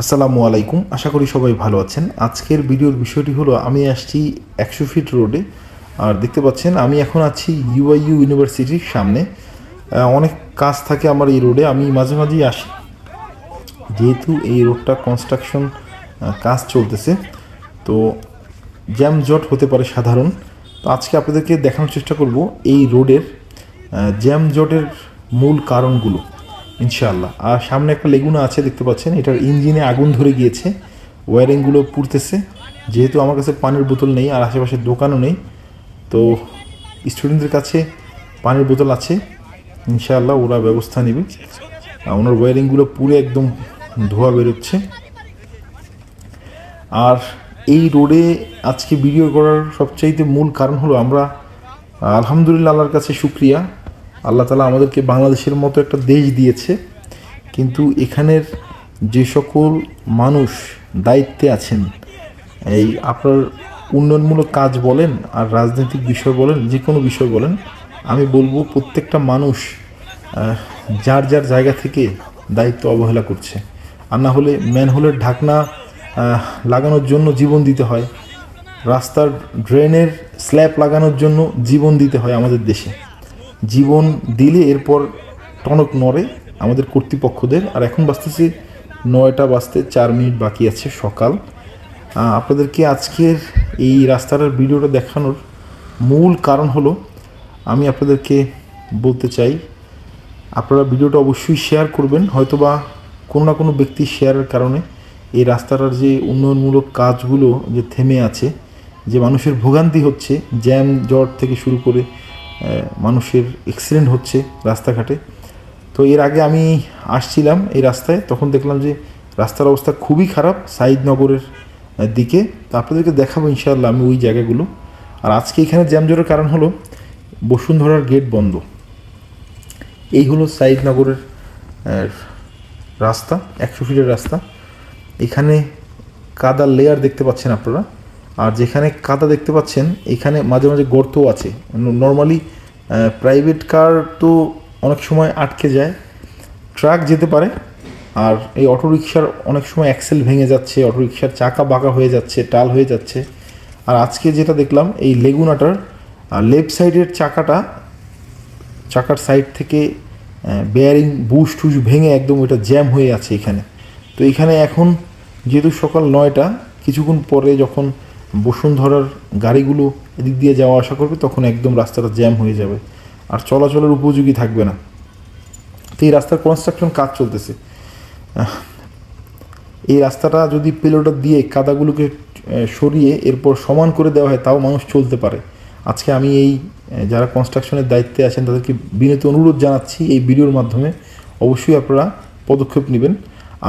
আসসালামু আলাইকুম, আশা করি সবাই ভালো আছেন। আজকের ভিডিওর বিষয়টি হলো আমি আসছি 100 ফিট রোডে। আর দেখতে পাচ্ছেন আমি এখন আছি ইউআইইউ ইউনিভার্সিটির সামনে। অনেক কাজ থাকে আমার এই রোডে, আমি মাঝে মাঝেই আসি যেহেতু এই রোডটা কনস্ট্রাকশন কাজ চলতেছে, তো জ্যাম জট হতে পারে সাধারণ। তো আজকে আপনাদেরকে দেখানোর চেষ্টা করব এই রোডের জ্যাম জটের মূল কারণগুলো ইনশাআল্লাহ। আর সামনে একটা লেগুনা আছে দেখতে পাচ্ছেন, এটার ইঞ্জিনে আগুন ধরে গিয়েছে, ওয়ারিংগুলো পুড়তেছে। যেহেতু আমার কাছে পানির বোতল নেই আর আশেপাশে দোকানও নেই, তো স্টুডেন্টদের কাছে পানির বোতল আছে, ইনশাআল্লাহ ওরা ব্যবস্থা নেবে। ওনার ওয়ারিংগুলো পুরো একদম ধোয়া বেরোচ্ছে। আর এই রোডে আজকে ভিডিও করার সবচাইতে মূল কারণ হলো আমরা আলহামদুলিল্লাহ আল্লাহর কাছে শুক্রিয়া, আল্লাহ তাআলা আমাদেরকে বাংলাদেশের মতো একটা দেশ দিয়েছে, কিন্তু এখানের যে সকল মানুষ দায়িত্বে আছেন, এই আপনার উন্নয়নমূলক কাজ বলেন আর রাজনৈতিক বিষয় বলেন, যে কোনো বিষয় বলেন, আমি বলবো প্রত্যেকটা মানুষ যার যার জায়গা থেকে দায়িত্ব অবহেলা করছে। আর না হলে ম্যানহোলের ঢাকনা লাগানোর জন্য জীবন দিতে হয়, রাস্তার ড্রেনের স্ল্যাব লাগানোর জন্য জীবন দিতে হয়। আমাদের দেশে জীবন দিলে এরপর টনক নড়ে আমাদের কর্তৃপক্ষদের। আর এখন বাজতেছে 9টা বাজতে 4 মিনিট বাকি আছে সকাল। আপনাদেরকে আজকের এই রাস্তাটার ভিডিওটা দেখানোর মূল কারণ হলো আমি আপনাদেরকে বলতে চাই, আপনারা ভিডিওটা অবশ্যই শেয়ার করবেন। হয়তোবা কোনো না কোনো ব্যক্তির শেয়ারের কারণে এই রাস্তাটার যে উন্নয়নমূলক কাজগুলো যে থেমে আছে, যে মানুষের ভোগান্তি হচ্ছে, জ্যাম জট থেকে শুরু করে মানুষের অ্যাক্সিডেন্ট হচ্ছে রাস্তাঘাটে। তো এর আগে আমি আসছিলাম এই রাস্তায়, তখন দেখলাম যে রাস্তার অবস্থা খুবই খারাপ সাইদনগরের দিকে। তো আপনাদেরকে দেখাবো ইনশাআল্লাহ আমি ওই জায়গাগুলো। আর আজকে এখানে জ্যাম জটের কারণ হলো বসুন্ধরার গেট বন্ধ। এই হলো সাইদনগরের রাস্তা, 100 ফিটের রাস্তা। এখানে কাদার লেয়ার দেখতে পাচ্ছেন আপনারা, আর যেখানে কাদা দেখতে পাচ্ছেন এখানে মাঝে মাঝে গর্তও আছে। নর্মালি প্রাইভেট কার তো অনেক সময় আটকে যায়, ট্রাক যেতে পারে, আর এই অটোরিকশার অনেক সময় অ্যাক্সেল ভেঙে যাচ্ছে, অটোরিকশার চাকা বাঁকা হয়ে যাচ্ছে, টাল হয়ে যাচ্ছে। আর আজকে যেটা দেখলাম এই লেগুনাটার লেফট সাইডের চাকার সাইড থেকে বেয়ারিং বুশ টুশ ভেঙে একদম ওইটা জ্যাম হয়ে আছে এখানে। তো এখানে এখন যেহেতু সকাল 9টা, কিছুক্ষণ পরে যখন বসুন্ধরার গাড়িগুলো এদিক দিয়ে যাওয়া আসা করবে তখন একদম রাস্তাটা জ্যাম হয়ে যাবে আর চলাচলের উপযোগী থাকবে না। তো এই রাস্তার কনস্ট্রাকশন কাজ চলতেছে। এই রাস্তাটা যদি পেলোটার দিয়ে কাদাগুলোকে সরিয়ে এরপর সমান করে দেওয়া হয় তাও মানুষ চলতে পারে। আজকে আমি এই যারা কনস্ট্রাকশনের দায়িত্বে আছেন তাদেরকে বিনীত অনুরোধ জানাচ্ছি এই ভিডিওর মাধ্যমে, অবশ্যই আপনারা পদক্ষেপ নেবেন।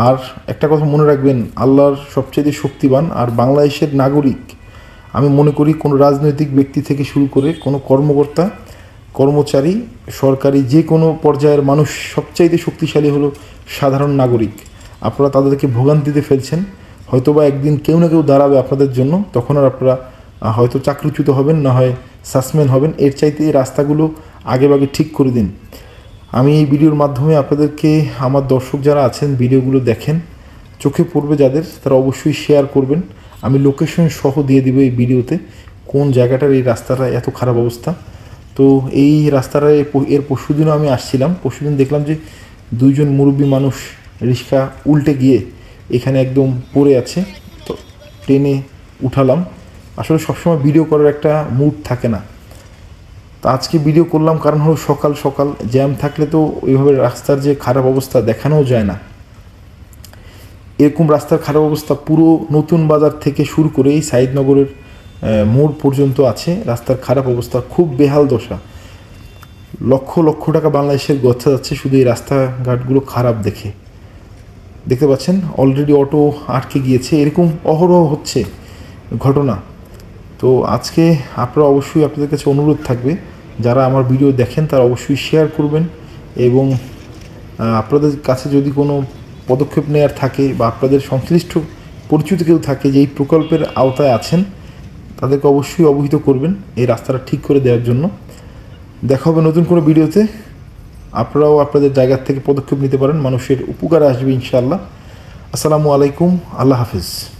আর একটা কথা মনে রাখবেন, আল্লাহর সবচেয়ে শক্তিবান আর বাংলাদেশের নাগরিক। আমি মনে করি কোনো রাজনৈতিক ব্যক্তি থেকে শুরু করে কোনো কর্মকর্তা, কর্মচারী, সরকারি যে কোনো পর্যায়ের মানুষ, সবচাইতে শক্তিশালী হলো সাধারণ নাগরিক। আপনারা তাদেরকে ভোগান্তিতে ফেলছেন, হয়তোবা একদিন কেউ না কেউ দাঁড়াবে আপনাদের জন্য, তখন আর আপনারা হয়তো চাকরিচ্যুত হবেন, না হয় সাসপেন্ড হবেন। এর চাইতে এই রাস্তাগুলো আগেভাগে ঠিক করে দিন। আমি এই ভিডিওর মাধ্যমে আপনাদেরকে, আমার দর্শক যারা আছেন ভিডিওগুলো দেখেন, চোখে পড়বে যাদের, তারা অবশ্যই শেয়ার করবেন। আমি লোকেশন সহ দিয়ে দিব এই ভিডিওতে কোন জায়গাটার এই রাস্তাটা এত খারাপ অবস্থা। তো এই রাস্তাটা এর পরশুদিনও আমি আসছিলাম, পরশুদিন দেখলাম যে 2জন মুরব্বী মানুষ রিক্সা উল্টে গিয়ে এখানে একদম পড়ে আছে, তো টেনে উঠালাম। আসলে সবসময় ভিডিও করার একটা মুড থাকে না, তো আজকে ভিডিও করলাম কারণ হলো সকাল সকাল জ্যাম থাকলে তো ওইভাবে রাস্তার যে খারাপ অবস্থা দেখানোও যায় না। এরকম রাস্তার খারাপ অবস্থা পুরো নতুন বাজার থেকে শুরু করে এই সাইদনগরের মোড় পর্যন্ত আছে রাস্তার খারাপ অবস্থা, খুব বেহাল দশা। লক্ষ লক্ষ টাকা বাংলাদেশের গচ্ছা যাচ্ছে শুধু এই রাস্তাঘাটগুলো খারাপ দেখে। দেখতে পাচ্ছেন অলরেডি অটো আটকে গিয়েছে, এরকম অহরহ হচ্ছে ঘটনা। তো আজকে আপনারা অবশ্যই, আপনাদের কাছে অনুরোধ থাকবে যারা আমার ভিডিও দেখেন তারা অবশ্যই শেয়ার করবেন, এবং আপনাদের কাছে যদি কোনো পদক্ষেপ নেওয়ার থাকে বা আপনাদের সংশ্লিষ্ট পরিচিত কেউ থাকে যে এই প্রকল্পের আওতায় আছেন, তাদেরকে অবশ্যই অবহিত করবেন এই রাস্তাটা ঠিক করে দেওয়ার জন্য। দেখা হবে নতুন কোনো ভিডিওতে। আপনারাও আপনাদের জায়গার থেকে পদক্ষেপ নিতে পারেন, মানুষের উপকারে আসবে ইনশাআল্লাহ। আসসালামু আলাইকুম, আল্লাহ হাফিজ।